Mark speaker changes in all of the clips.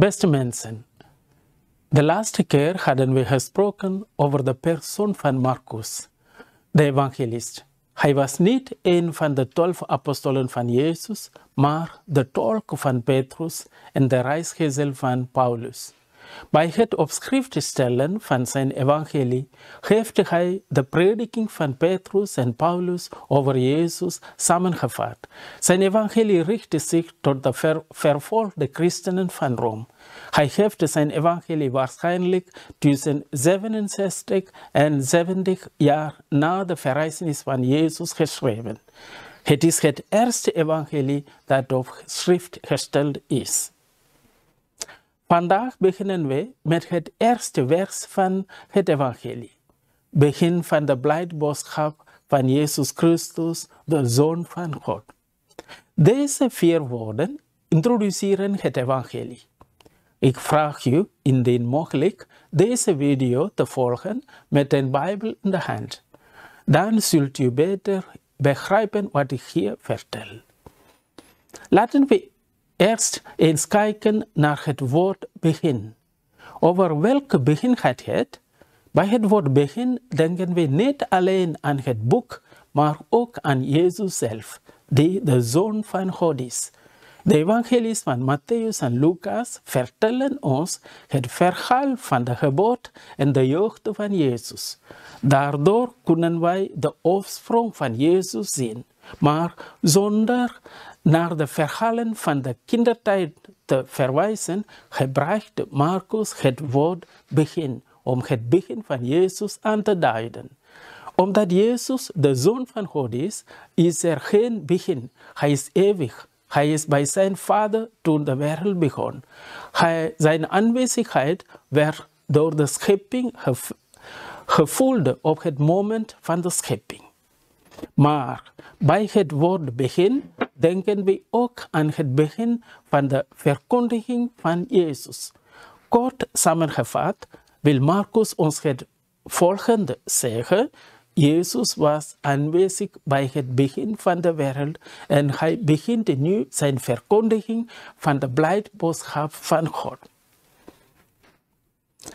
Speaker 1: Beste mensen, de laatste keer hadden we gesproken over de persoon van Marcus, de evangelist. Hij was niet een van de 12 apostelen van Jezus, maar de tolk van Petrus en de reisgezel van Paulus. Bij het op schrift stellen van zijn evangelie geeft hij de prediking van Petrus en Paulus over Jezus samengevat. Zijn evangelie richt zich tot de vervolgde christenen van Rome. Hij heeft zijn evangelie waarschijnlijk tussen 67 en 70 jaar na de verrijzenis van Jezus geschreven. Het is het eerste evangelie dat op schrift gesteld is. Vandaag beginnen we met het eerste vers van het evangelie. Begin van de blijdboodschap van Jezus Christus, de Zoon van God. Deze 4 woorden introduceren het evangelie. Ik vraag u, indien mogelijk, deze video te volgen met een Bijbel in de hand. Dan zult u beter begrijpen wat ik hier vertel. Laten we eerst eens kijken naar het woord begin. Over welk begin gaat het? Bij het woord begin denken we niet alleen aan het boek, maar ook aan Jezus zelf, die de Zoon van God is. De evangelies van Mathew en Lucas vertellen ons het verhaal van de geboorte en de jeugd van Jezus. Daardoor kunnen wij de oorsprong van Jezus zien. Maar zonder naar de verhalen van de kindertijd te verwijzen, gebruikt Marcus het woord begin om het begin van Jezus aan te duiden. Omdat Jezus de Zoon van God is, is er geen begin. Hij is eeuwig. Hij is bij zijn Vader toen de wereld begon. Zijn aanwezigheid werd door de schepping gevoeld op het moment van de schepping. Maar bij het woord begin denken we ook aan het begin van de verkondiging van Jezus. Kort samengevat wil Marcus ons het volgende zeggen. Jezus was aanwezig bij het begin van de wereld en hij begint nu zijn verkondiging van de blijdboodschap van God.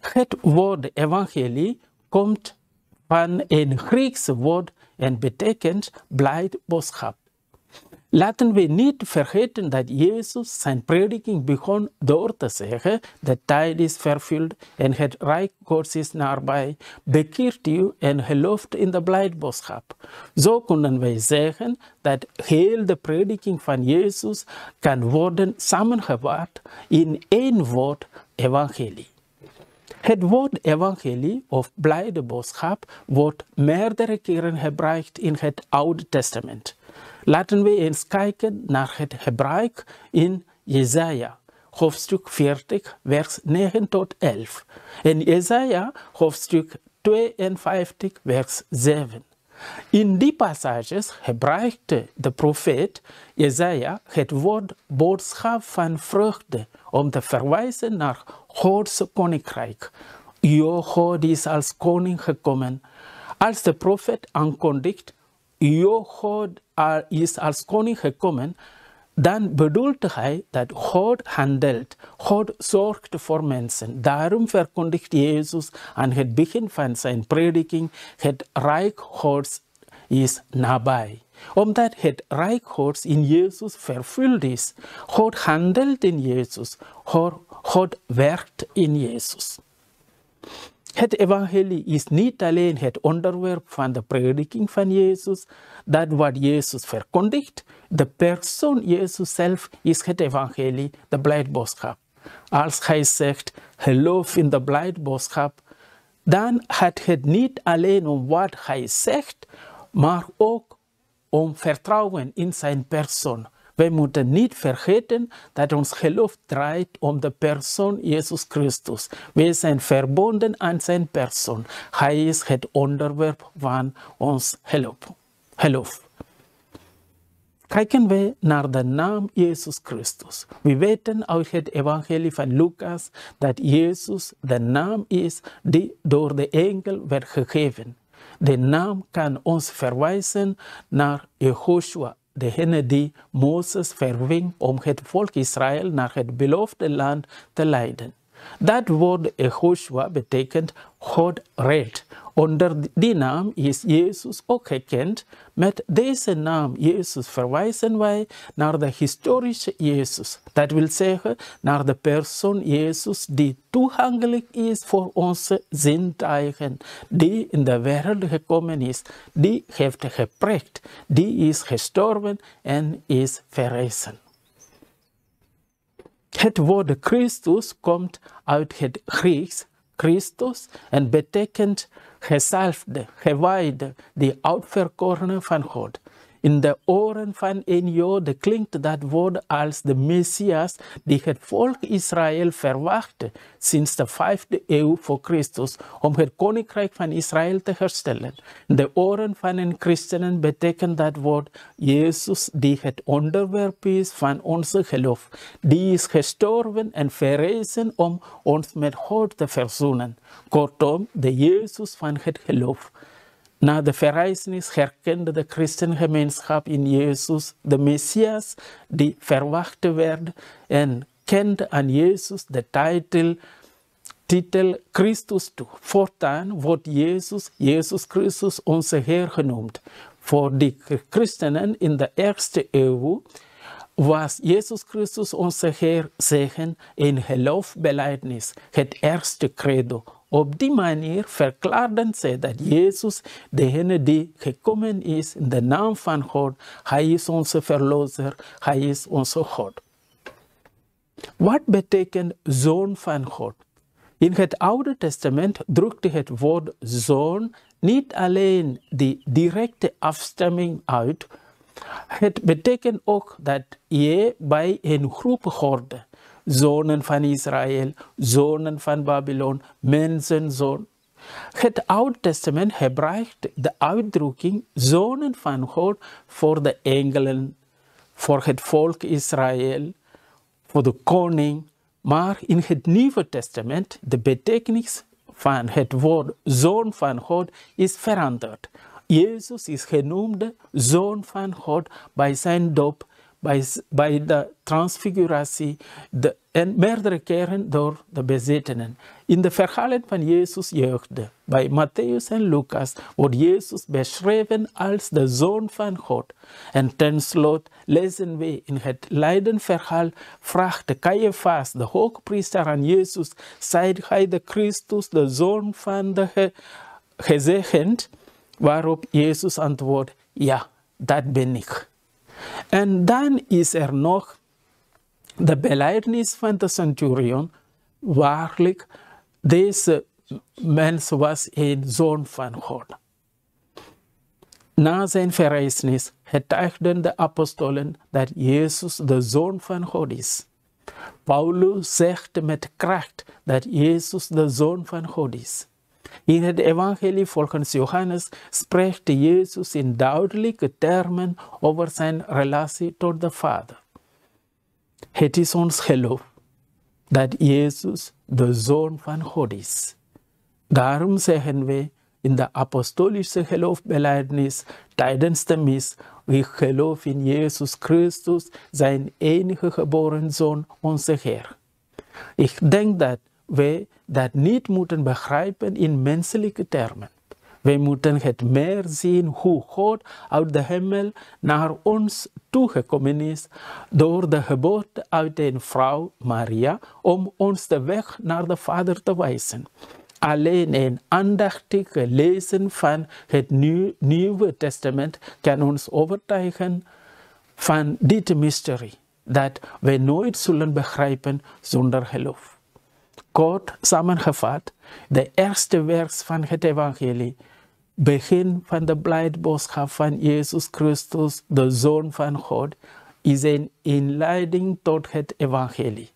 Speaker 1: Het woord evangelie komt van een Grieks woord en betekent blijdboodschap. Laten we niet vergeten dat Jezus zijn prediking begon door te zeggen: de tijd is vervuld en het rijk Gods is nabij. Bekeert u en gelooft in de blijdboodschap. Zo kunnen wij zeggen dat heel de prediking van Jezus kan worden samengevat in één woord: evangelie. Het woord evangelie of blijde boodschap wordt meerdere keren gebruikt in het Oude Testament. Laten we eens kijken naar het gebruik in Jesaja, hoofdstuk 40, vers 9 tot 11. En Jesaja, hoofdstuk 52, vers 7. In die passages gebruikte de profeet Jesaja het woord boodschap van vreugde om te verwijzen naar Gods koninkrijk. Uw God is als koning gekomen. Als de profeet aankondigt, uw God is als koning gekomen, dan bedoelt hij dat God handelt. God zorgt voor mensen. Daarom verkondigt Jezus aan het begin van zijn prediking: het rijk Gods is nabij. Omdat het rijk Gods in Jezus vervuld is. God handelt in Jezus. God werkt in Jezus. Het evangelie is niet alleen het onderwerp van de prediking van Jezus, dat wat Jezus verkondigt. De persoon Jezus zelf is het evangelie, de blijdboodschap. Als hij zegt, geloof in de blijdboodschap, dan gaat het niet alleen om wat hij zegt, maar ook om vertrouwen in zijn persoon. Wij moeten niet vergeten dat ons geloof draait om de persoon Jezus Christus. Wij zijn verbonden aan zijn persoon. Hij is het onderwerp van ons geloof. Kijken we naar de naam Jezus Christus. We weten uit het evangelie van Lucas dat Jezus de naam is die door de engel werd gegeven. De naam kan ons verwijzen naar Jehoshua, degene die Mozes verving om het volk Israël naar het beloofde land te leiden. Dat woord Joshua betekent God redt. Onder die naam is Jezus ook gekend. Met deze naam Jezus verwijzen wij naar de historische Jezus. Dat wil zeggen naar de persoon Jezus die toegankelijk is voor onze zintuigen. Die in de wereld gekomen is. Die heeft geprikt. Die is gestorven en is verrezen. Het woord Christus komt uit het Grieks, Christus, en betekent gezalfde, gewijde, die uitverkorene van God. In de oren van een Jood klinkt dat woord als de Messias die het volk Israël verwachtte sinds de 5e eeuw voor Christus om het koninkrijk van Israël te herstellen. In de oren van een christenen betekent dat woord Jezus die het onderwerp is van onze geloof. Die is gestorven en verrezen om ons met God te verzoenen. Kortom, de Jezus van het geloof. Na de verrijzenis herkende de christengemeenschap in Jezus de Messias die verwacht werd en kende aan Jezus de titel Christus toe. Voortaan wordt Jezus Christus onze Heer genoemd. Voor die christenen in de 1e eeuw was Jezus Christus onze Heer zeggen een geloofbelijdenis, het eerste credo. Op die manier verklaarden zij dat Jezus, degene die gekomen is in de naam van God, hij is onze verlosser, hij is onze God. Wat betekent zoon van God? In het Oude Testament drukte het woord zoon niet alleen die directe afstemming uit, het betekent ook dat je bij een groep hoorde. Zonen van Israël, zonen van Babylon, mensenzoon. Het Oude Testament gebruikt de uitdrukking zonen van God voor de engelen, voor het volk Israël, voor de koning. Maar in het Nieuwe Testament, de betekenis van het woord zoon van God is veranderd. Jezus is genoemd zoon van God bij zijn doop, bij de transfiguratie en meerdere keren door de bezittenen. In de verhalen van Jezus' jeugd, bij Mathew en Lucas, wordt Jezus beschreven als de Zoon van God. En tenslotte lezen we in het lijdenverhaal, vraagt Caiaphas, de hoogpriester, aan Jezus, zijt gij de Christus, de Zoon van de gezegend? Waarop Jezus antwoordt, ja, dat ben ik. En dan is er nog de belijdenis van de centurion. Waarlijk, deze mens was een zoon van God. Na zijn verrijzenis getuigden de apostelen dat Jezus de Zoon van God is. Paulus zegt met kracht dat Jezus de Zoon van God is. In het evangelie volgens Joannes spreekt Jezus in duidelijke termen over zijn relatie tot de Vader. Het is ons geloof dat Jezus de Zoon van God is. Daarom zeggen we in de apostolische geloofbelijdenis tijdens de mis, ik geloof in Jezus Christus, zijn enige geboren Zoon, onze Heer. Ik denk dat wij dat niet moeten begrijpen in menselijke termen. Wij moeten het meer zien hoe God uit de hemel naar ons toegekomen is door de geboorte uit een vrouw, Maria, om ons de weg naar de Vader te wijzen. Alleen een aandachtig lezen van het Nieuwe Testament kan ons overtuigen van dit mysterie, dat wij nooit zullen begrijpen zonder geloof. Kort samengevat, de eerste vers van het evangelie, begin van de blijdboodschap van Jezus Christus, de Zoon van God, is een inleiding tot het evangelie.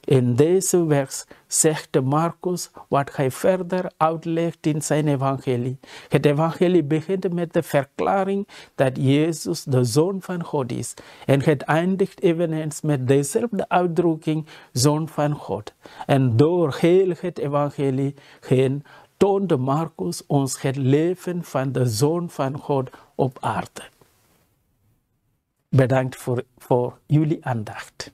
Speaker 1: In deze vers zegt Marcus wat hij verder uitlegt in zijn evangelie. Het evangelie begint met de verklaring dat Jezus de Zoon van God is. En het eindigt eveneens met dezelfde uitdrukking, Zoon van God. En door heel het evangelie heen toonde Marcus ons het leven van de Zoon van God op aarde. Bedankt voor jullie aandacht.